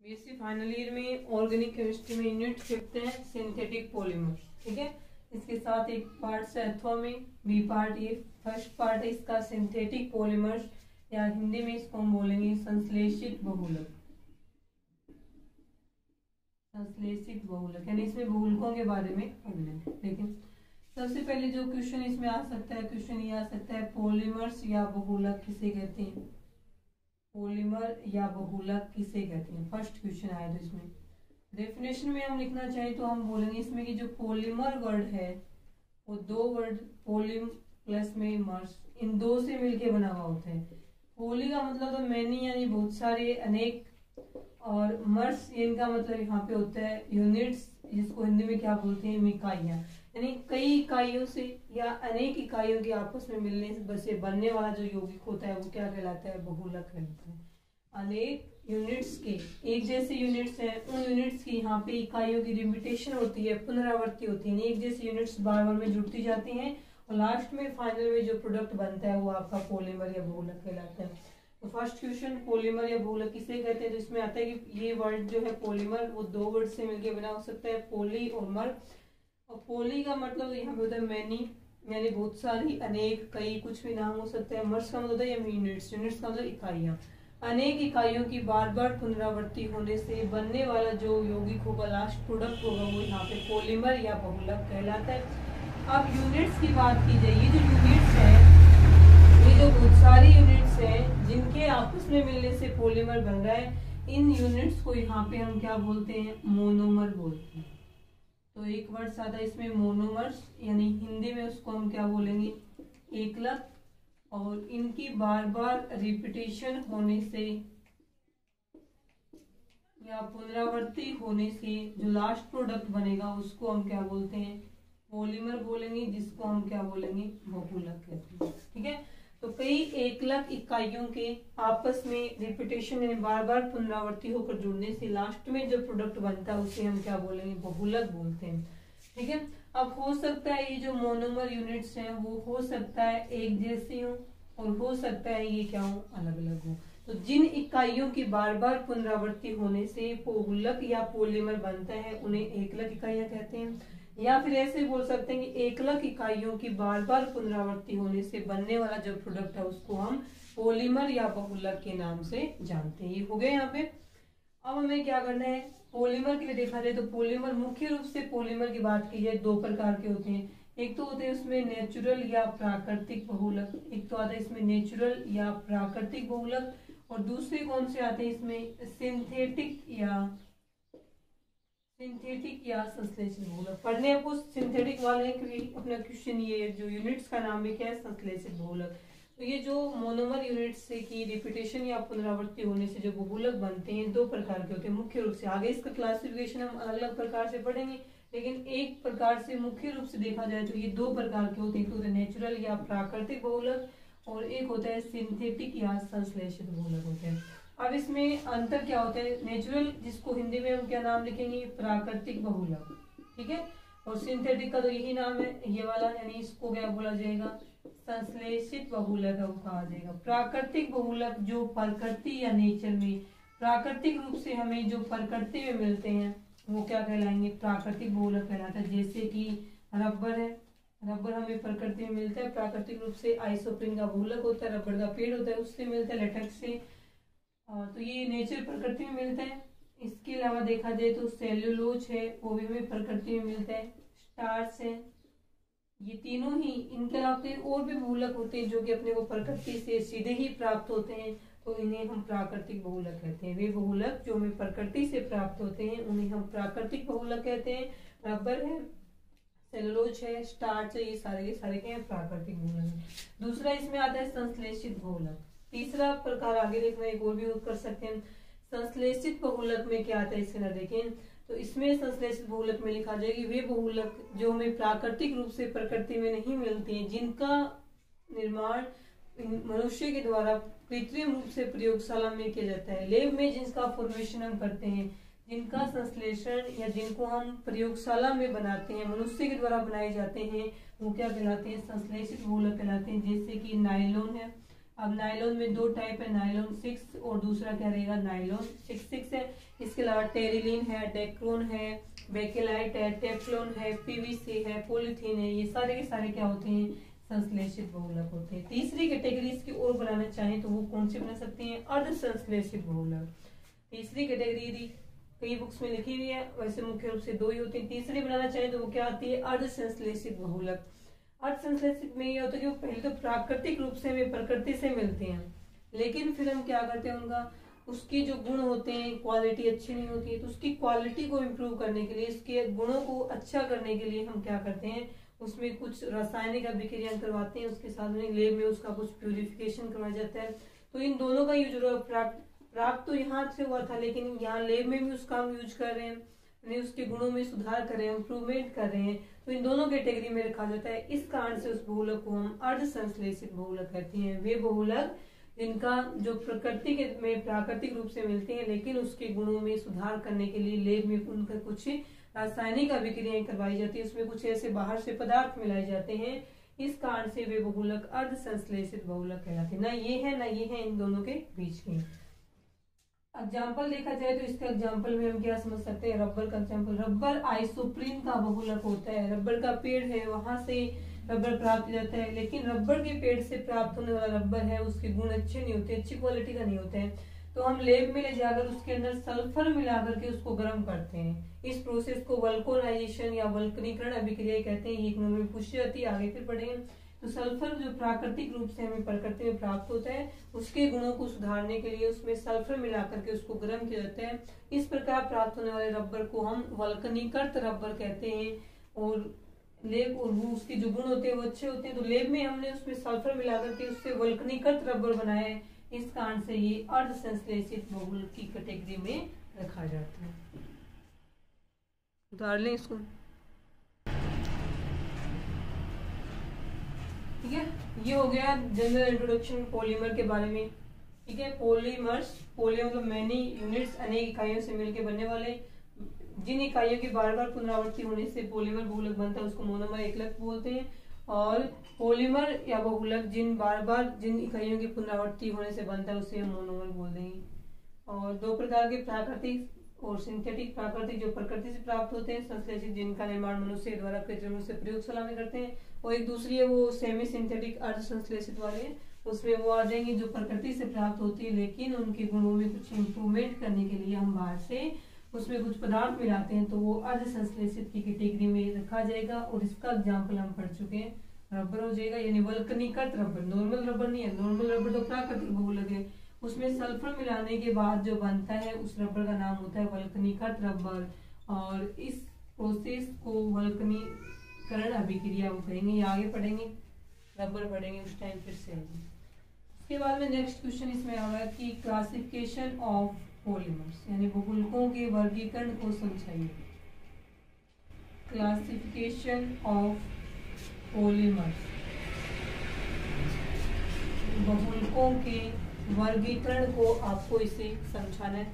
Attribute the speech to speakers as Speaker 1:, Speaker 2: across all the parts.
Speaker 1: BSc final year में organic chemistry में unit 5 है सिंथेटिक पॉलीमर। ठीक है, इसके साथ एक पार्ट है अथवा में बी पार्ट। ये फर्स्ट पार्ट है इसका सिंथेटिक पॉलीमर्स, या हिंदी में इसको हम बोलेंगे संश्लेषित बहुलक। संश्लेषित बहुलक यानी इसमें बहुलकों के बारे में पढ़ना है। लेकिन सबसे पहले जो क्वेश्चन इसमें आ सकता है, क्वेश्चन ये आ सकता है पॉलीमर्स या बहुलक किसे कहते हैं। पॉलीमर या बहुलक किसे कहते हैं, फर्स्ट क्वेश्चन आया। तो इसमें डेफिनेशन में हम लिखना चाहें तो हम बोलेंगे इसमें कि जो पॉलीमर वर्ड है वो दो वर्ड पोलिम प्लस में मर्स, इन दो से मिलके बना हुआ होता है। पोली का मतलब तो मैनी यानी बहुत सारे, अनेक, और मर्स इनका मतलब यहाँ पे होता है यूनिट्स, जिसको हिंदी में क्या बोलते हैं, इकाइयाँ। यानी कई इकाइयों से या अनेक इकाइयों के आपस में मिलने से बनने वाला जो यौगिक होता है वो क्या कहलाता है, बहुलक कहलाता है। अनेक यूनिट्स के, एक जैसे यूनिट्स हैं, उन यूनिट्स की यहाँ पे इकाइयों की रिपीटेशन होती है, पुनरावृत्ति होती है। एक जैसी यूनिट्स बार बार में जुड़ती जाती हैं और लास्ट में फाइनल में जो प्रोडक्ट बनता है वो आपका पॉलीमर या बहुलक कहलाता है। तो फर्स्ट क्वेश्चन पॉलीमर या बहुलक किसे कहते हैं, तो इसमें आता है कि ये वर्ड जो है पॉलीमर वो दो वर्ड से मिलकर बना हो सकता है, पोली और मर। और पोली का मतलब यहाँ पे होता है मैनी, यानी बहुत सारी, अनेक, कई, कुछ भी नाम हो सकता है। मर्स का मतलब होता है यूनिट्स, यूनिट्स का मतलब इकाइयाँ। अनेक इकाइयों की बार बार पुनरावृत्ति होने से बनने वाला जो यौगिक होगा, लास्ट प्रोडक्ट होगा, वो यहाँ पे पॉलीमर या बहुलक कहलाता है। अब यूनिट्स की बात की जाए, ये जो यूनिट्स है, ये जो बहुत सारी यूनिट्स हैं जिनके आपस में मिलने से पॉलीमर बन रहा है, इन यूनिट्स को यहाँ पे हम क्या बोलते हैं, मोनोमर बोलते हैं। तो एक वर्ड आता है इसमें मोनोमर्स, यानी हिंदी में उसको हम क्या बोलेंगे, एकलक। और इनकी बार बार रिपीटेशन होने से या पुनरावृत्ति होने से जो लास्ट प्रोडक्ट बनेगा उसको हम क्या बोलते हैं, पॉलीमर बोलेंगे, जिसको हम क्या बोलेंगे, बहुलक कहते हैं। ठीक है, तो कई एकलक इकाइयों के आपस में रिपीटेशन यानी बार बार पुनरावृत्ति होकर जुड़ने से लास्ट में जो प्रोडक्ट बनता है उसे हम क्या बोलेंगे, बहुलक बोलते हैं। ठीक है, अब हो सकता है ये जो मोनोमर यूनिट्स हैं वो हो सकता है एक जैसी हो और हो सकता है ये क्या हो, अलग अलग हो। तो जिन इकाइयों की बार बार पुनरावृत्ति होने से बहुलक या पॉलीमर बनता है उन्हें एकलक इकाइयां कहते हैं। या फिर ऐसे बोल सकते हैं कि एकलक इकाइयों की बार बार पुनरावृत्ति होने से बनने वाला जो प्रोडक्ट है उसको हम पॉलीमर या बहुलक के नाम से जानते हैं। ये हो गए यहाँ पे। अब हमें क्या करना है, पॉलीमर के लिए देखा जाए तो पॉलीमर, मुख्य रूप से पॉलीमर की बात की जाए दो प्रकार के होते हैं। एक तो होते हैं उसमें नेचुरल या प्राकृतिक बहुलक, एक तो आता है इसमें नेचुरल या प्राकृतिक बहुलक, और दूसरे कौन से आते हैं इसमें, सिंथेटिक या संश्लेषित बहुलक। पढ़ने आपको सिंथेटिक वाले हैं क्योंकि अपना क्वेश्चन ये जो यूनिट्स का नाम भी क्या है, संश्लेषित बहुलक। तो ये जो मोनोमर यूनिट्स से की रिपीटेशन या पुनरावृत्ति होने से जो बहुलक बनते हैं दो प्रकार के होते हैं मुख्य रूप से। आगे इसका क्लासिफिकेशन हम अलग अलग प्रकार से पढ़ेंगे, लेकिन एक प्रकार से मुख्य रूप से देखा जाए तो ये दो प्रकार के होते हैं, एक होता है नेचुरल या प्राकृतिक बहुलक और एक होता है सिंथेटिक या संश्लेषित बहुलक होते हैं। अब इसमें अंतर क्या होता है, नेचुरल जिसको हिंदी में हम क्या नाम लिखेंगे, प्राकृतिक बहुलक। ठीक है, और सिंथेटिक का तो यही नाम है ये वाला, यानी इसको क्या बोला जाएगा, संश्लेषित बहुलक कहा जाएगा। प्राकृतिक बहुलक जो प्रकृति या नेचर में प्राकृतिक रूप से हमें जो प्रकृति में मिलते हैं वो क्या कहलाएंगे, प्राकृतिक बहुलक कहलाता है। जैसे कि रबर है, रबर हमें प्रकृति में मिलता है प्राकृतिक रूप से, आइसोप्रीन का बहुलक होता है, रबर का पेड़ होता है उससे मिलता है, लेटेक्स से, तो ये नेचर प्रकृति में मिलता है। इसके अलावा देखा जाए तो सेल्यूलोज है वो भी हमें प्रकृति में मिलता है, स्टार्च है, ये तीनों ही। इनके अलावा और भी बहुलक होते हैं जो कि अपने को प्रकृति से सीधे ही प्राप्त होते हैं, तो इन्हें हम प्राकृतिक बहुलक कहते हैं। वे बहुलक जो हमें प्रकृति से प्राप्त होते हैं उन्हें हम प्राकृतिक बहुलक कहते हैं। रबर है, सेलुलोज है, स्टार्च है, ये सारे के सारे क्या है, प्राकृतिक बहुलक है। दूसरा इसमें आता है संश्लेषित बहुलक। तीसरा प्रकार आगे देखना, एक और भी कर सकते हैं। संश्लेषित बहुलक में क्या आता है इसके ना देखें, तो इसमें संश्लेषित बहुलक में लिखा जाए कि वे बहुलक जो हमें प्राकृतिक रूप से प्रकृति में नहीं मिलते हैं, जिनका निर्माण मनुष्य के द्वारा कृत्रिम रूप से प्रयोगशाला में किया जाता है, लैब में जिनका फॉर्मेशन हम करते हैं, जिनका संश्लेषण या जिनको हम प्रयोगशाला में बनाते हैं, मनुष्य के द्वारा बनाए जाते हैं, वो क्या कहलाते हैं, संश्लेषित बहुलक कहलाते हैं। जैसे कि नायलॉन है, अब नायलॉन में दो टाइप है, नायलॉन 6 और दूसरा क्या रहेगा नायलॉन 6 है। इसके अलावा टेरिलीन है, डेक्रोन है, बेकेलाइट है, टेफ्लॉन है, पीवीसी है, पॉलीथीन है, ये सारे के सारे क्या होते हैं संश्लेषित बहुलक होते हैं। तीसरी कैटेगरी इसकी और बनाना चाहें तो वो कौन सी बना सकते हैं, अर्ध संश्लेषित बहुलक। तीसरी कैटेगरी यदि कई बुक्स में लिखी हुई है, वैसे मुख्य रूप से दो ही होती है। तीसरी बनाना चाहे तो वो क्या आती है अर्ध संश्लेषित बहुलक। अर्ध संश्लेषित में ये होता है कि वो पहले तो प्राकृतिक रूप से हमें प्रकृति से मिलते हैं, लेकिन फिर हम क्या करते हैं उनका उसके जो गुण होते हैं क्वालिटी अच्छी नहीं होती है, तो उसकी क्वालिटी को इम्प्रूव करने के लिए, इसके गुणों को अच्छा करने के लिए हम क्या करते हैं उसमें कुछ रासायनिक अभिक्रिया करवाते हैं, उसके साथ में लेब में उसका कुछ प्यूरिफिकेशन करवाया जाता है। तो इन दोनों का यूज प्राप्त तो यहाँ से हुआ था, लेकिन यहाँ लेब में भी उसका हम यूज कर रहे हैं, यानी उसके गुणों में सुधार कर रहे हैं, इम्प्रूवमेंट कर रहे हैं, तो इन दोनों कैटेगरी में रखा जाता है। इस कारण से उस बहुलक को हम अर्ध संश्लेषित बहुलक कहते हैं। वे बहुलक जिनका जो प्रकृति के में प्राकृतिक रूप से मिलते हैं, लेकिन उसके गुणों में सुधार करने के लिए लेब में उनका कुछ रासायनिक अभिक्रियाएं करवाई जाती है, उसमें कुछ ऐसे बाहर से पदार्थ मिलाए जाते हैं, इस कारण से वे बहुलक अर्ध संश्लेषित बहुलक कहलाते हैं। ना ये है ना ये है, इन दोनों के बीच के। एग्जाम्पल देखा जाए तो इसका एग्जाम्पल में हम क्या समझ सकते हैं, रबर का एग्जाम्पल, रबर आइसोप्रीन का बहुलक होता है। रबर का पेड़ है, वहां से रबर प्राप्त हो जाता है, लेकिन रबर के पेड़ से प्राप्त होने वाला रबर है उसके गुण अच्छे नहीं होते, अच्छी क्वालिटी का नहीं होते हैं, तो हम लेब में ले जाकर उसके अंदर सल्फर मिलाकर के उसको गर्म करते हैं। इस प्रोसेस को वल्कोनाइजेशन या वल्कनीकरण अभिक्रिया कहते हैं। ये इकोनॉमी में पूछी जाती है, आगे फिर पढ़ेंगे। तो सल्फर जो प्राकृतिक रूप से हमें प्रकृति में प्राप्त होता है, उसके गुणों को सुधारने के लिए उसमें सल्फर मिलाकर के उसको गर्म किया जाता है। इस प्रकार प्राप्त होने वाले रबर को हम वल्कनीकृत रबर कहते हैं। और लेब और वो उसके जो गुण होते हैं वो अच्छे होते हैं, तो लेब में हमने उसमें सल्फर मिलाकर के उससे वल्कनीकृत रबर बनाया है, इस कारण से ये अर्ध संश्लेषित बहुलक की कैटेगरी में रखा जाता है। उतार लें इसको, ठीक है। ये हो गया जनरल इंट्रोडक्शन पॉलीमर के बारे में, ठीक है। पॉलीमर्स, पॉली मतलब मैनी यूनिट्स, अनेक इकाइयों से मिलकर बनने वाले, जिन इकाइयों की बार बार पुनरावृत्ति होने से पॉलीमर बहुलक बनता है उसको मोनोमर एकलक बोलते हैं। और पॉलीमर या बहुलक जिन बार बार जिन इकाइयों की पुनरावृत्ति होने से बनता है उसे हम मोनोमर बोल देंगे। और दो प्रकार के प्राकृतिक और सिंथेटिक, प्राकृतिक जो प्रकृति से प्राप्त होते हैं, संश्लेषित जिनका निर्माण मनुष्य द्वारा कृत्रिम रूप से प्रयोगशाला में करते हैं, और एक दूसरी है वो सेमी सिंथेटिक अर्ध संश्लेषित वाले, उसमें वो आ जाएंगे जो प्रकृति से प्राप्त होती है, लेकिन उनके गुणों में कुछ इम्प्रूवमेंट करने के लिए हम बाहर से उसमें कुछ पदार्थ मिलाते हैं, तो वो अर्ध संश्लेषित की कैटेगरी में रखा जाएगा। और इसका एग्जाम्पल हम पढ़ चुके हैं, रबर हो जाएगा, यानी वल्कनीकृत रबर, नॉर्मल रबर नहीं है, नॉर्मल रबर तो प्राकृतिक बहुलक है, उसमें सल्फर मिलाने के बाद जो बनता है उस रबर का नाम होता है वल्कनीकृत रबर। और इस प्रोसेस को वल्कनीकरण अभिक्रिया कहेंगे, ये आगे पढ़ेंगे, रबर पढ़ेंगे उस टाइम फिर से। उसके बाद में नेक्स्ट क्वेश्चन इसमें आ रहा है कि क्लासिफिकेशन ऑफ पॉलीमर्स, यानी बहुलकों के वर्गीकरण को समझाइए। क्लासिफिकेशन ऑफ पॉलीमर्स, बहुलकों के वर्गीकरण को आपको इसे समझाना है।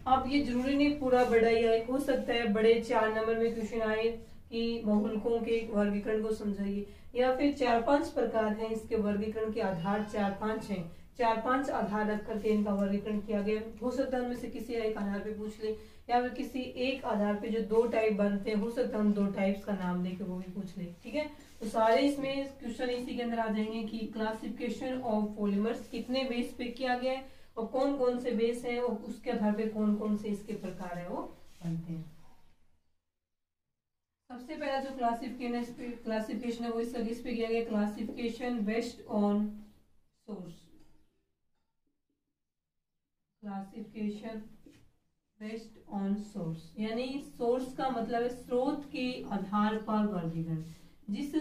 Speaker 1: अब ये जरूरी नहीं पूरा बड़ा ही आए, हो सकता है बड़े 4 नंबर में क्वेश्चन आए कि बहुलकों के वर्गीकरण को समझाइए, या फिर 4-5 प्रकार हैं इसके वर्गीकरण के आधार, 4-5 हैं, 4-5 आधार रख करके इनका वर्गीकरण किया गया। हो सकता है उनमें से किसी एक आधार पे पूछ ले, या फिर किसी एक आधार पे जो 2 टाइप बनते हैं, हो सकता है उन 2 टाइप्स का नाम देके वो भी पूछ ले, ठीक है। तो सारे इसमें क्वेश्चन इसी के अंदर आ जाएंगे कि क्लासिफिकेशन ऑफ पॉलीमर्स कितने बेस पे किया गया है और कौन कौन से बेस हैं और उसके आधार पे कौन कौन से इसके प्रकार है वो बनते हैं। सबसे पहला जो क्लासिफिकेशन है वो इस पे किया गया, classification based on source, classification based on source, यानी सोर्स का मतलब है स्रोत के आधार पर वर्गीकरण। जिस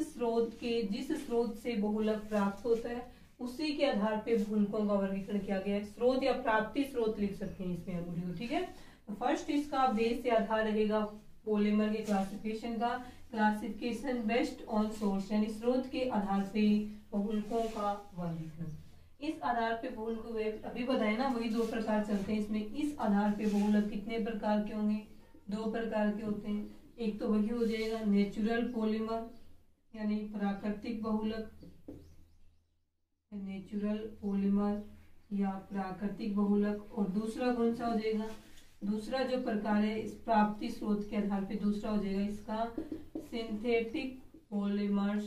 Speaker 1: स्रोत से बहुलक प्राप्त होता है उसी के आधार पे बहुलकों का वर्गीकरण किया गया है। स्रोत या प्राप्ति स्रोत लिख सकते हैं इसमें हम, ठीक है। तो फर्स्ट इसका बेस से आधार रहेगा पॉलीमर के क्लासिफिकेशन का, क्लासिफिकेशन बेस्ड ऑन सोर्स, यानी स्रोत के आधार पे बहुलकों का वर्गीकरण। इस आधार पे बहुलक अभी बताए ना, वही 2 प्रकार चलते हैं इसमें। इस आधार पे बहुलक कितने प्रकार के होंगे, 2 प्रकार के होते हैं। एक तो वही हो जाएगा नेचुरल पॉलीमर, यानी प्राकृतिक बहुलक, नेचुरल पॉलीमर या प्राकृतिक बहुलक। और दूसरा कौन सा हो जाएगा, दूसरा जो प्रकार है इस प्राप्ति स्रोत के आधार पे दूसरा हो जाएगा इसका सिंथेटिक पॉलीमर्स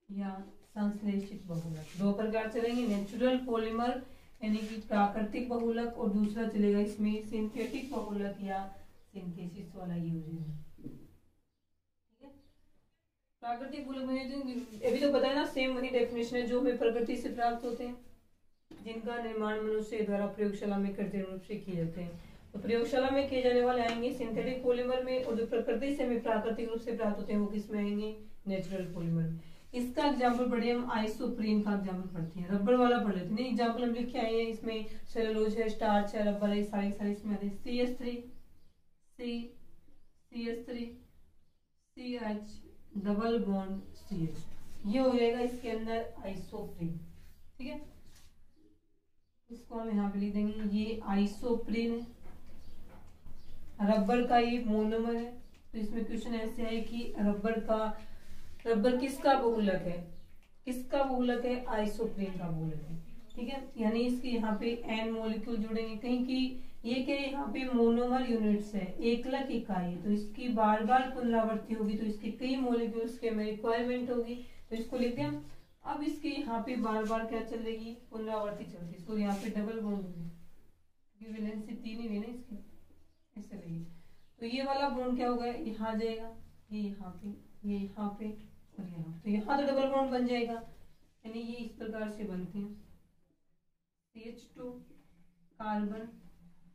Speaker 1: या संश्लेषित बहुलक। दो प्रकार चलेंगे, नेचुरल पॉलीमर यानी कि प्राकृतिक बहुलक, और दूसरा चलेगा इसमें सिंथेटिक बहुलक या सिंथेसिस वाला यूज है। ठीक है, प्राकृतिक बहुलक में अभी तो बताया ना, सेम वही डेफिनेशन है जो हमें प्रकृति से प्राप्त होते हैं, जिनका निर्माण मनुष्य द्वारा प्रयोगशाला में कृत्रिम रूप से किए जाते हैं। तो प्रयोगशाला में किए जाने वाले आएंगे सिंथेटिक पॉलीमर में, और जो प्रकृति से हमें प्राकृतिक रूप से प्राप्त होते हैं वो किस में आएंगे, नेचुरल पॉलीमर में। इसका एग्जांपल पढ़िए हम, आइसोप्रीन का एग्जांपल पढ़ते हैं, रबर वाला पढ़ लेते हैं। एग्जांपल हम लिख के आए हैं, इसमें सेलुलोज है, स्टार्च है, रबर है, सारे इसमें आते हैं। CH3 CH3 CH double bond CH, ये हो जाएगा इसके अंदर आइसोप्रीन। ठीक है, इसको हम यहाँ पे लिख देंगे, ये आइसोप्रीन है। रबर का ये मोनोमर है। तो इसमें क्वेश्चन ऐसे है कि रबर किसका बहुलक है, किसका बहुलक है, आइसोप्रीन का बहुलक है। ठीक है, यानी इसके यहाँ पे एन मॉलिक्यूल जुड़ेंगे कहीं की, ये क्या यहाँ पे मोनोमर यूनिट्स है, एकलक इकाई, तो इसकी बार बार पुनरावृत्ति होगी, तो इसके कई मॉलिक्यूल्स के में रिक्वायरमेंट होगी, तो इसको लिख दिया। अब इसके यहाँ पे बार बार क्या चलेगी, पुनरावृत्ति चलती, इसको यहाँ पे डबल बॉन्ड होगी, क्योंकि वैलेंसी 3 ही है ना इसकी, ऐसे रहेगी। तो ये वाला बॉन्ड क्या होगा, यहाँ जाएगा, ये यहाँ पे, ये यहाँ पे और यहाँ, तो यहाँ तो डबल बॉन्ड बन जाएगा, यानी ये इस प्रकार से बनते हैं। CH2 कार्बन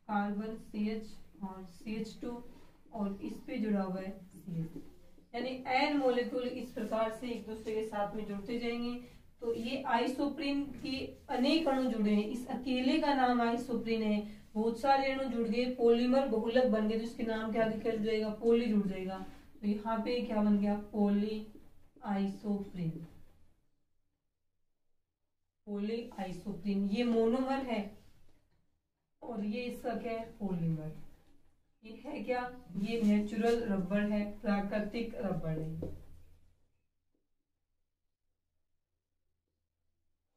Speaker 1: कार्बन CH और CH2 और इस पे जुड़ा हुआ है CH, यानी एन मॉलिक्यूल इस प्रकार से एक दूसरे के साथ में जुड़ते जाएंगे। तो ये आइसोप्रीन के अनेक अणु जुड़े हैं, इस अकेले का नाम आइसोप्रीन है, बहुत सारे अणु जुड़ गए, पॉलीमर बहुलक बन गए, तो इसके नाम के आगे क्या जुड़ जाएगा, पॉली जुड़ जाएगा। तो यहाँ पे क्या बन गया, पॉली आइसोप्रीन। पॉली आइसोप्रीन ये मोनोमर है और ये इसका क्या है, पॉलीमर। ये है क्या, ये नेचुरल रबर है, प्राकृतिक रबर है,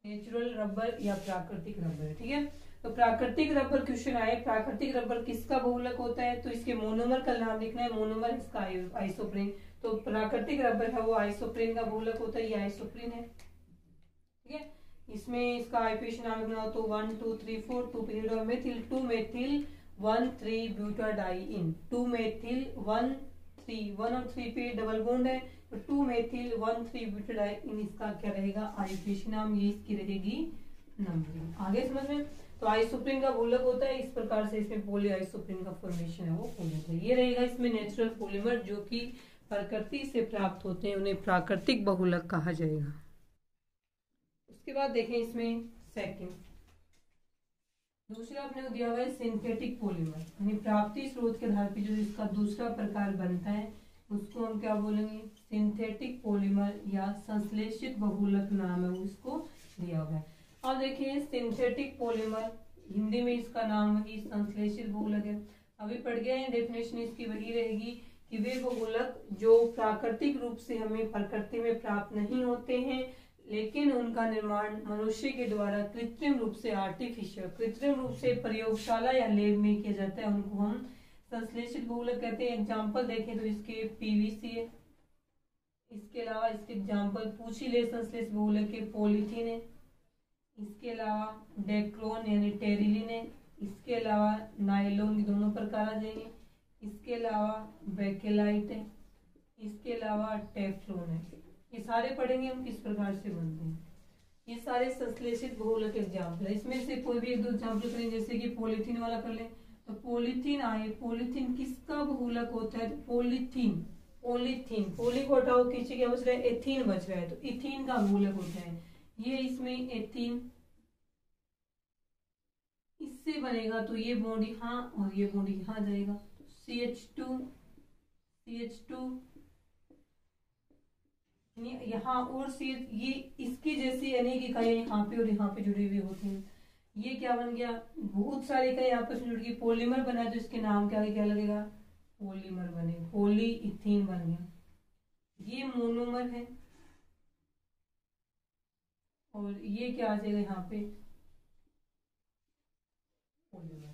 Speaker 1: नेचुरल रबर या प्राकृतिक रबर है। ठीक है, तो प्राकृतिक रबर क्वेश्चन आए, प्राकृतिक रबर किसका बहुलक होता है, तो इसके मोनोमर का नाम लिखना है, मोनोमर इसका आइसोप्रीन। तो प्राकृतिक रबर है वो आइसोप्रीन का बहुलक होता है, ये आइसोप्रीन है। ठीक है, इसमें इसका आईपीएच नाम बनाओ तो 1 2 3 4 2 period of methyl 2 methyl 1 3 ब्यूटाडाइइन 2 methyl 1 3 1 और 3 पे डबल बॉन्ड है, तो 2 मेथिल 1 3 ब्यूटाडाइइन इसका क्या रहेगा, आईपीएच नाम, ये इसकी रहेगी नंबरिंग। आगे समझ में। तो आइसोप्रीन का बहुलक होता है इस प्रकार से, इसमें पॉली आइसोप्रीन का फॉर्मेशन है वो बहुलक है। ये रहेगा इसमें नेचुरल पॉलीमर जो कि प्रकृति से प्राप्त होते हैं, उन्हें प्राकृतिक बहुलक कहा जाएगा। उसके बाद देखें इसमें सेकंड, दूसरा अपने को दिया हुआ है सिंथेटिक पॉलीमर, यानी प्राप्ति स्रोत के आधार पर जो इसका दूसरा प्रकार बनता है उसको हम क्या बोलेंगे, सिंथेटिक पॉलीमर या संश्लेषित बहुलक नाम है उसको दिया हुआ है। अब देखिए सिंथेटिक पॉलीमर, हिंदी में इसका नाम वही संश्लेषित बहुलक है। अभी पढ़ गए हैं, डेफिनेशन इसकी वही रहेगी कि वे बहुलक जो प्राकृतिक रूप से हमें प्रकृति में प्राप्त नहीं होते हैं, लेकिन उनका निर्माण मनुष्य के द्वारा कृत्रिम रूप से, आर्टिफिशियल कृत्रिम रूप से प्रयोगशाला या लैब में किया जाता है, उनको हम संश्लेषित बहुलक कहते हैं। एग्जाम्पल देखें तो इसके PVC है, इसके अलावा इसके एग्जाम्पल पूछ ही ले संश्लेषित बहुलक के, पॉलीथीन है, इसके अलावा डेक्रोन यानी टेरिलिन है, इसके अलावा नायलॉन, दोनों प्रकार आ जाएंगे, इसके अलावा बेकेलाइट है, इसके अलावा टेफ्लॉन है। ये सारे पढ़ेंगे हम किस प्रकार से बनते हैं, ये सारे संश्लेषित बहुलक एग्जाम्पल है। इसमें से कोई भी एक दो एग्जाम्पल करें, जैसे कि पॉलीथीन वाला कर लें, तो पॉलीथीन आए, पॉलीथीन किसका बहुलक होता है, पॉलीथीन, पॉलीथीन, पॉली को हटाओ, पीछे क्या बच रहा है, एथीन बच रहा है, तो इथीन का बहुलक होता है। ये इसमें एथीन इससे बनेगा, तो ये बॉन्ड यहाँ और ये बॉन्ड यहाँ जाएगा, तो CH2 यहाँ और CH, ये इसकी जैसी अनेक इकाइयां यहाँ पे और यहाँ पे जुड़ी हुई होती हैं। ये क्या बन गया, बहुत सारी इकाइयां आपस में जुड़ गई, पॉलीमर बना, तो इसके नाम के आगे क्या लगेगा, पॉलीमर बने, पॉली इथीन बन गया। ये मोनोमर है, और ये क्या आ जाएगा यहाँ पे पॉलीमर।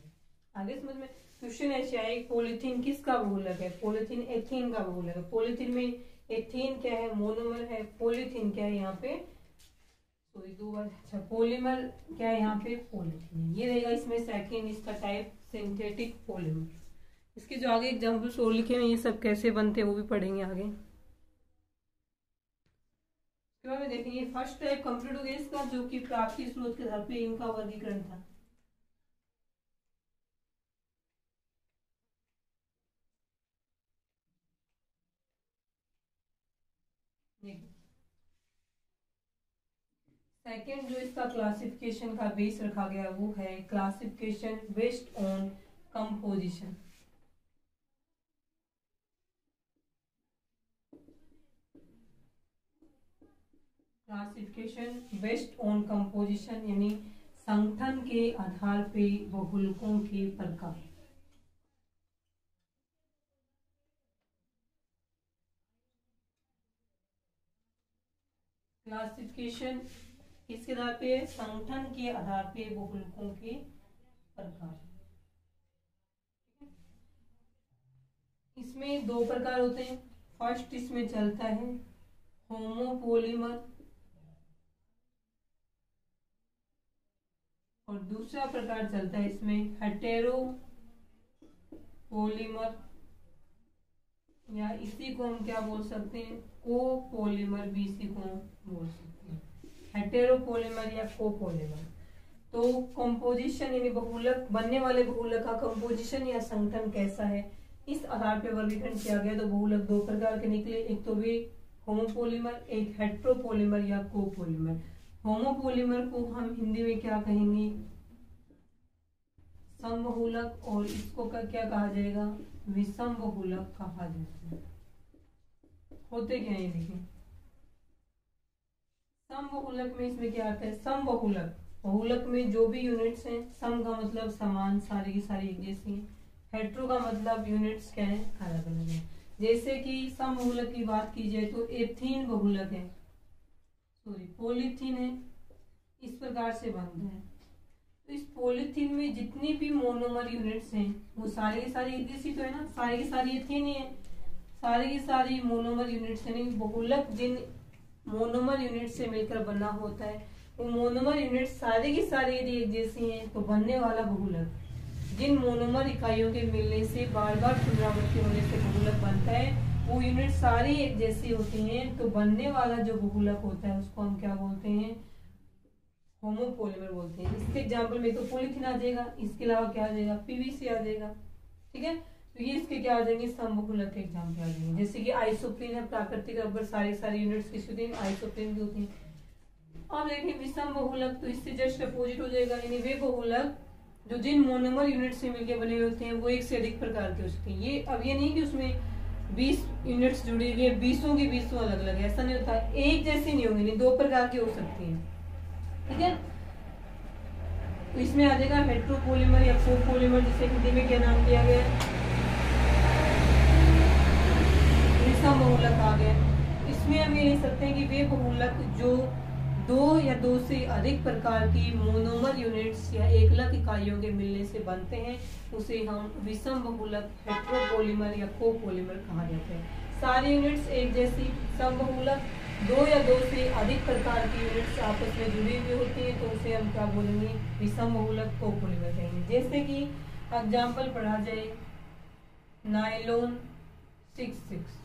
Speaker 1: आगे समझ में। क्वेश्चन ऐसे आए, पॉलीथीन किसका बहुलक है? पॉलीथीन एथीन का बहुलक है। पॉलीथीन में एथीन क्या है? मोनोमर है। पॉलीथीन क्या है यहाँ पे? सॉरी दो बार, अच्छा पॉलीमर क्या है यहाँ पे? पॉलीथीन है। ये रहेगा इसमें सेकंड इसका टाइप, सिंथेटिक पॉलीमर। इसके जो आगे एग्जाम्पल्स और लिखे हैं ये सब कैसे बनते हैं वो भी पढ़ेंगे आगे। इसके बाद में देखेंगे फर्स्ट टाइप कंप्लीट हो गया इसका, जो कि प्राप्ति स्रोत के आधार पे इनका वर्गीकरण था। सेकेंड जो इसका क्लासिफिकेशन का बेस रखा गया वो है classification based on composition. Classification based on composition यानी संगठन के आधार पे बहुलकों के प्रकार। क्लासिफिकेशन किसके आधार पे? संगठन के आधार पे बहुलकों के प्रकार। इसमें दो प्रकार होते हैं। फर्स्ट इसमें चलता है होमोपोलीमर और दूसरा प्रकार चलता है इसमें हेटेरोपोलीमर, या इसी को हम क्या बोल सकते हैं? कोपोलीमर भी इसी को बोल सकते हैं, हेटेरोपोलीमर या कोपोलीमर। तो कंपोजिशन यानी बहुलक, बनने वाले बहुलक का कंपोजिशन या संगठन कैसा है, इस आधार पर वर्गीकरण किया गया। तो बहुलक दो प्रकार के निकले, एक तो वे होमोपोलीमर, एक हेटेरोपोलीमर या कोपोलीमर। होमोपोलीमर को हम हिंदी में क्या कहेंगे? समबहुलक, और इसको का क्या कहा जाएगा? विषम बहुलक कहा जाता है। होते क्या है देखें, समबहुलक में इसमें क्या आता है? समबहुलक, बहुलक में जो भी यूनिट्स हैं, सम का मतलब समान, सारी की सारी एक जैसी हैं। हेट्रो का मतलब यूनिट्स क्या है? अलग अलग है। जैसे कि सम बहुलक की बात की जाए तो एथीन बहुलक है, सॉरी पॉलीथीन है, इस प्रकार से बनता है। तो इस पॉलीथीन में जितनी भी मोनोमर यूनिट्स हैं वो सारी की सारी एक जैसी तो है ना, सारी की सारी एथीन ही है। सारी की सारी मोनोमर यूनिट्स यानी बहुलक जिन मोनोमर यूनिट से मिलकर बना होता है, वो मोनोमर यूनिट सारी की सारी यदि एक जैसी हैं तो बनने वाला बहुलक जिन मोनोमर इकाइयों के मिलने से बार बार पुनरावृत्ति होने से बहुलक बनता है, वो यूनिट सारी एक जैसी होती हैं, तो बनने वाला जो बहुलक होता है उसको हम क्या बोलते हैं? होमोपोलीमर बोलते हैं। इसके एग्जांपल में तो पॉलीथीन आ जाएगा, इसके अलावा क्या आ जाएगा? पीवीसी आ जाएगा। ठीक है, तो ये इसके क्या आ जाएंगे? समबहुलक के एग्जांपल आ जाएंगे। जैसे कि आइसोप्रीन है, प्राकृतिक रबर, सारी यूनिट्स किसकी होती है? आइसोप्रीन की होती है। अब देखिए विषम बहुलक, तो इससे जस्ट अपोजिट हो जाएगा, यानी वे बहुलक जो जिन मोनोमर यूनिट से मिलकर बने हुए होते हैं वो एक से अधिक प्रकार के हो सकते हैं। ये अब ये नहीं कि उसमें 20 यूनिट्स जुड़ी हुई है, 20 की 20 अलग अलग है, ऐसा नहीं होता। एक जैसी नहीं होंगी, नहीं दो प्रकार की हो सकती है। ठीक है, तो इसमें आ जाएगा हेटेरोपोलीमर या कोपोलीमर, जिसे हिंदी में क्या नाम दिया गया है? विषम बहुलक आ गया। इसमें हम ये ले सकते हैं कि वे बहुलक जो दो या दो से अधिक प्रकार की मोनोमर यूनिट्स या एकलक इकाइयों के मिलने से बनते हैं, उसे हम विषम बहुलक, हेटेरोपोलीमर या कोपोलीमर कहा जाता है। सारी यूनिट्स एक जैसी, सम बहुलक दो या दो से अधिक प्रकार की यूनिट्स आपस में जुड़ी हुई होती है, तो उसे हम क्या बोलेंगे? विषम बहुलक, कोपोलीमर कहेंगे। जैसे कि एग्जाम्पल पढ़ा जाए नायलॉन 66।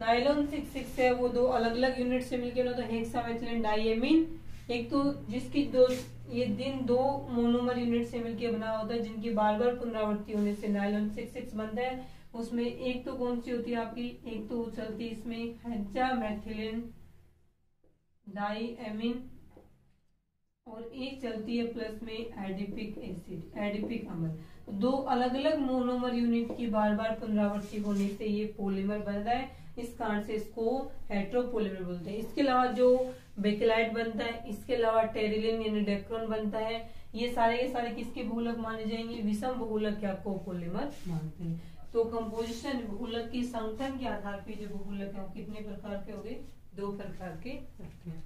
Speaker 1: नायलॉन 66 है वो दो अलग अलग यूनिट से मिलकर होता है, हेक्सामेथिलीन डाइएमीन। एक तो जिसकी दो दो मोनोमर यूनिट से मिलकर बना होता है, जिनकी बार बार पुनरावृत्ति होने से नायलॉन 66 बनता है। उसमें एक तो कौन सी होती है आपकी? एक तो चलती है इसमें हेक्सामेथिलीन डाइएमीन, और एक चलती है प्लस में एडिपिक एसिड, एडिपिक अम्ल। दो अलग अलग मोनोमर यूनिट की बार बार पुनरावृत्ति होने से ये पॉलीमर बन रहा है, इस कारण से इसको हेटेरोपोलीमर बोलते हैं। इसके अलावा जो बेकेलाइट बनता है, इसके अलावा टेरिलिन यानी डेक्रोन बनता है, ये सारे के सारे किसके बहुलक माने जाएंगे? विषम बहुलक या कोपोलीमर मानते हैं। तो कंपोजिशन बहुलक की संगठन के आधार पर जो बहुलक है वो कितने प्रकार के हो गए? दो प्रकार के होते हैं।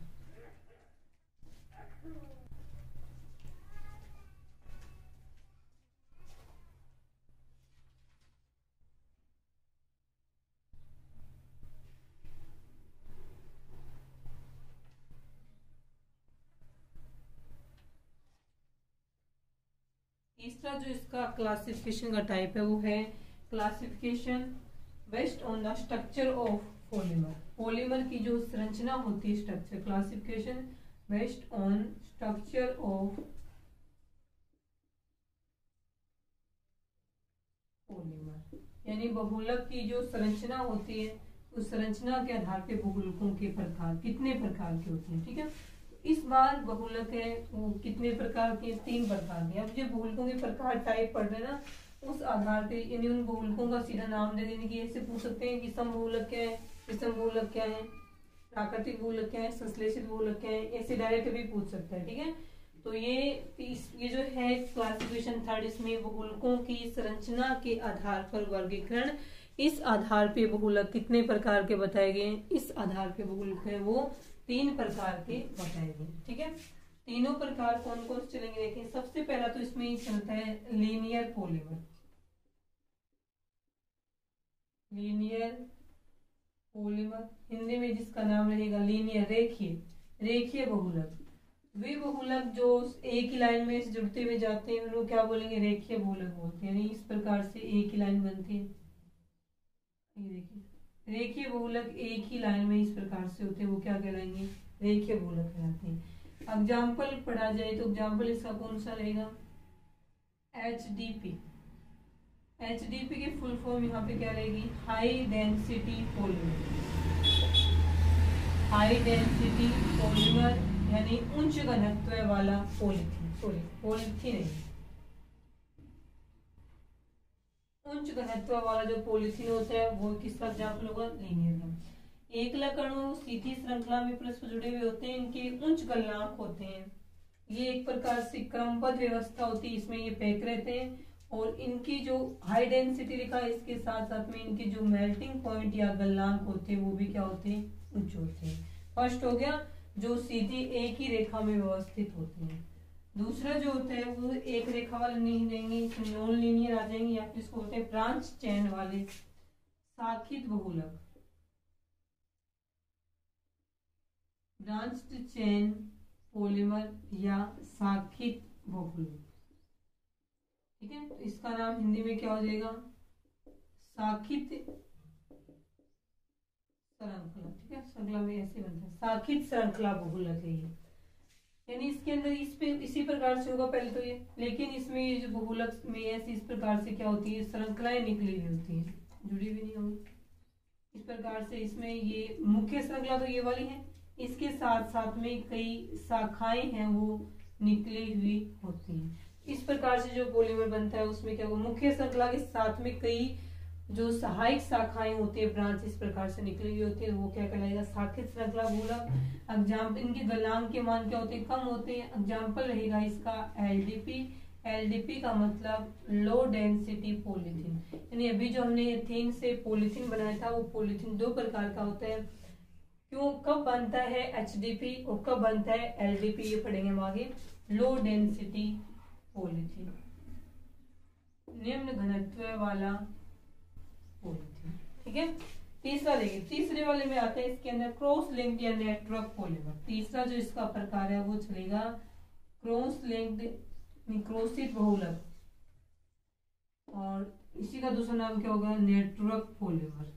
Speaker 1: तीसरा जो इसका क्लासिफिकेशन का टाइप है वो है classification based on the structure of polymer. Polymer की जो संरचना होती है, structure, classification based on structure of polymer, यानी बहुलक की जो संरचना होती है उस संरचना के आधार पे बहुलकों के प्रकार कितने प्रकार के होते हैं। ठीक है, इस बार बहुलक है वो कितने प्रकार के, 3 प्रकार के। अब जो बहुलकों के प्रकार टाइप पढ़ रहे हैं ना, उस आधार पे यानी उन बहुलकों का सीधा नाम दे देने की ऐसे पूछ सकते हैं कि सम बहुलक क्या है, विषम बहुलक क्या है, प्राकृतिक बहुलक क्या है, संश्लेषित बहुलक क्या है, ऐसे डायरेक्ट भी पूछ सकता है। ठीक है, तो ये जो है क्लासिफिकेशन थर्ड, इसमें बहुलकों की संरचना के आधार पर वर्गीकरण, इस आधार पे बहुलक कितने प्रकार के बताए गए, इस आधार पे बहुलक है वो 3 प्रकार के बताए गए। ठीक है, तीनों प्रकार कौन कौन से चलेंगे देखें। सबसे पहला तो इसमें ही चलता है linear polymer. Linear polymer Hindi में जिसका नाम रहेगा लीनियर, रेखीय बहुलक। वे बहुलक जो एक ही लाइन में जुड़ते हुए जाते हैं उनको क्या बोलेंगे, रेखीय बहुलक बोलते हैं। यानी इस प्रकार से एक ही लाइन बनती है, ये देखिए रेखीय बहुलक एक ही लाइन में इस प्रकार से होते हैं, वो क्या कहलाएंगे, रेखीय बहुलक कहलाते हैं। एग्जाम्पल पढ़ा जाए तो एग्जाम्पल इसका कौन सा रहेगा, HDP। HDP की फुल फॉर्म यहाँ पे क्या रहेगी, high density polymer. High density polymer यानी उच्च घनत्व वाला पॉलीथीन, पॉलीथीन नहीं, उच्च घनत्व वाला जो पॉलीथीन होता है वो किसका एग्जाम्पल होगा, लीनियर का। एकलक अणु सीधी श्रृंखला में परस्पर जुड़े हुए होते हैं, इनके उच्च गलनांक होते हैं। ये एक प्रकार से क्रमबद्ध व्यवस्था होती है, इसमें ये पैक रहते हैं। और इनकी जो हाई डेंसिटी लिखा है इसके साथ साथ में इनके जो मेल्टिंग पॉइंट या गलनांक होते हैं वो भी क्या होते हैं, उच्च होते हैं। फर्स्ट हो गया जो सीधी एक ही रेखा में व्यवस्थित होते हैं। दूसरा जो होता है वो एक रेखा वाले नहीं रहेंगे, नॉन लीनियर आ जाएंगे, या फिर इसको होते हैं ब्रांच चेन वाले शाखित बहुलक, ब्रांच्ड चेन पॉलीमर या शाखित बहुलक। ठीक है, तो इसका नाम हिंदी में क्या हो जाएगा, शाखित श्रृंखला। ठीक है, श्रृंखला में ऐसे बनता है, शाखित श्रृंखला बहुलक है ये। यानी इसके अंदर इसी प्रकार से होगा पहले तो ये, लेकिन इसमें ये जो बहुलक में ऐसी इस प्रकार से क्या होती है, श्रृंखलाएं निकली हुई होती है, जुड़ी हुई नहीं होगी। इस प्रकार से इसमें ये मुख्य श्रृंखला तो ये वाली है, इसके साथ साथ में कई शाखाएं हैं वो निकली हुई होती हैं। इस प्रकार से जो पॉलीमर बनता है उसमें क्या होगा, मुख्य श्रृंखला के साथ में कई जो सहायक शाखाएं होती है, ब्रांच इस प्रकार से निकली हुई होती है, वो क्या कहलाएगा, शाखित श्रृंखला बहुलक। एग्जाम्पल इनके गलनांक के मान क्या होते हैं, कम होते हैं। एग्जाम्पल रहेगा इसका LDP। LDP का मतलब लो डेंसिटी पॉलीथीन। यानी अभी जो हमने एथेन से पॉलीथीन बनाया था वो पॉलीथीन 2 प्रकार का होता है। क्यों, कब बनता है HDP और कब बनता है LDP, ये पढ़ेंगे हम आगे। लो डेंसिटी पॉलीथीन, निम्न घनत्व वाला पॉलीथीन। ठीक है, तीसरा देखिए, तीसरे वाले में आता है इसके अंदर क्रॉस लिंक्ड या नेटवर्क पॉलीमर। तीसरा जो इसका प्रकार है वो चलेगा क्रॉस लिंक्ड क्रोशित बहुलक, और इसी का दूसरा नाम क्या होगा, नेटवर्क पॉलीमर।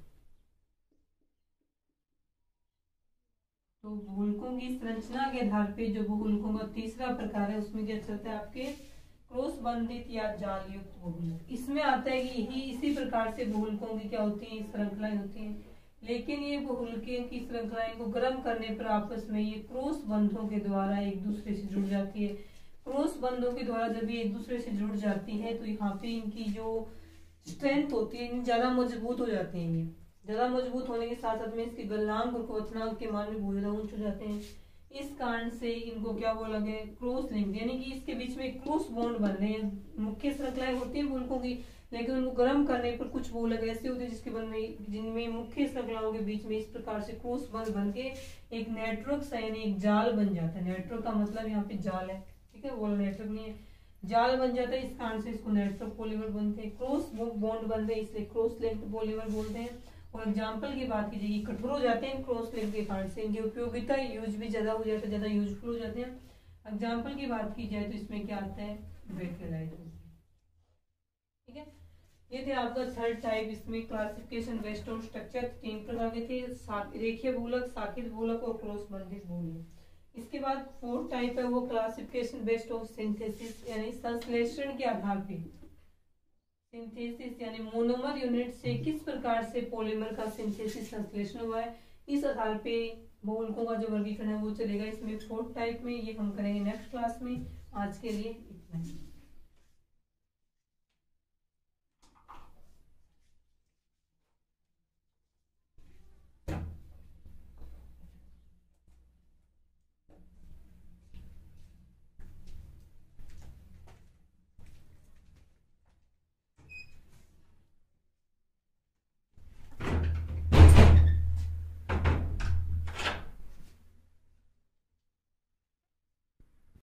Speaker 1: तो बहुलकों की संरचना के आधार पे जो बहुलकों का तीसरा प्रकार है उसमें क्या चलता है, आपके क्रॉस बंधित या जाल युक्त बहुलक। इसमें आता है कि यही इसी प्रकार से बहुलकों की क्या होती है, श्रृंखलाएं होती हैं, लेकिन ये बहुलकों की श्रृंखलाएं को गर्म करने पर आपस में ये क्रॉस बंधों के द्वारा एक दूसरे से जुड़ जाती है। क्रॉस बंधों के द्वारा जब ये एक दूसरे से जुड़ जाती है तो यहाँ पे इनकी जो स्ट्रेंथ होती है ज्यादा मजबूत हो जाती है। ये ज्यादा मजबूत होने के साथ साथ में इसके गलनांक और क्वथनांक के मान भी बहुत ज्यादा ऊंचे हो जाते हैं। इस कारण से इनको क्या बोला गया, क्रॉस लिंक, यानी कि इसके बीच में क्रॉस बॉन्ड बन रहे हैं। मुख्य श्रृंखलाएं होती है बहुलकों की, लेकिन उनको गर्म करने पर कुछ बहुलक ऐसे होते हैं जिसके जिनमें मुख्य श्रृंखलाओं के बीच में इस प्रकार से क्रॉस बंध बन के एक नेटवर्क सा यानी एक जाल बन जाता है। नेटवर्क का मतलब यहाँ पे जाल है, ठीक है, वो नेटवर्क नहीं है, जाल बन जाता है। इस कारण से इसको नेटवर्क पॉलीमर बनते हैं, क्रॉस बॉन्ड बनते हैं, इसलिए क्रॉस लिंक्ड पॉलीमर बोलते हैं। और एग्जाम्पल की बात कीजिए, कठोर हो जाते हैं क्रॉस लिंक के कारण से, इनकी उपयोगिता यूज भी ज्यादा हो जाता है, ज्यादा यूजफुल हो जाते हैं। एग्जाम्पल की बात की जाए तो इसमें क्या आता है, बेकेलाइट। ठीक है, ये थे आपका थर्ड टाइप। इसमें क्लासिफिकेशन बेस्ड ऑन स्ट्रक्चर 3 प्रकार के थे, रेखीय बहुलक, शाखित बहुलक और क्रॉस बंधित बहुलक। इसके बाद फोर्थ टाइप है वो क्लासिफिकेशन बेस्ड ऑन सिंथेसिस, यानी संश्लेषण के आधार पे। सिंथेसिस यानी मोनोमर यूनिट से किस प्रकार से पॉलीमर का सिंथेसिस संश्लेषण हुआ है, इस आधार पे बहुलकों का जो वर्गीकरण है वो चलेगा इसमें फोर्थ टाइप में। ये हम करेंगे नेक्स्ट क्लास में। आज के लिए इतना ही।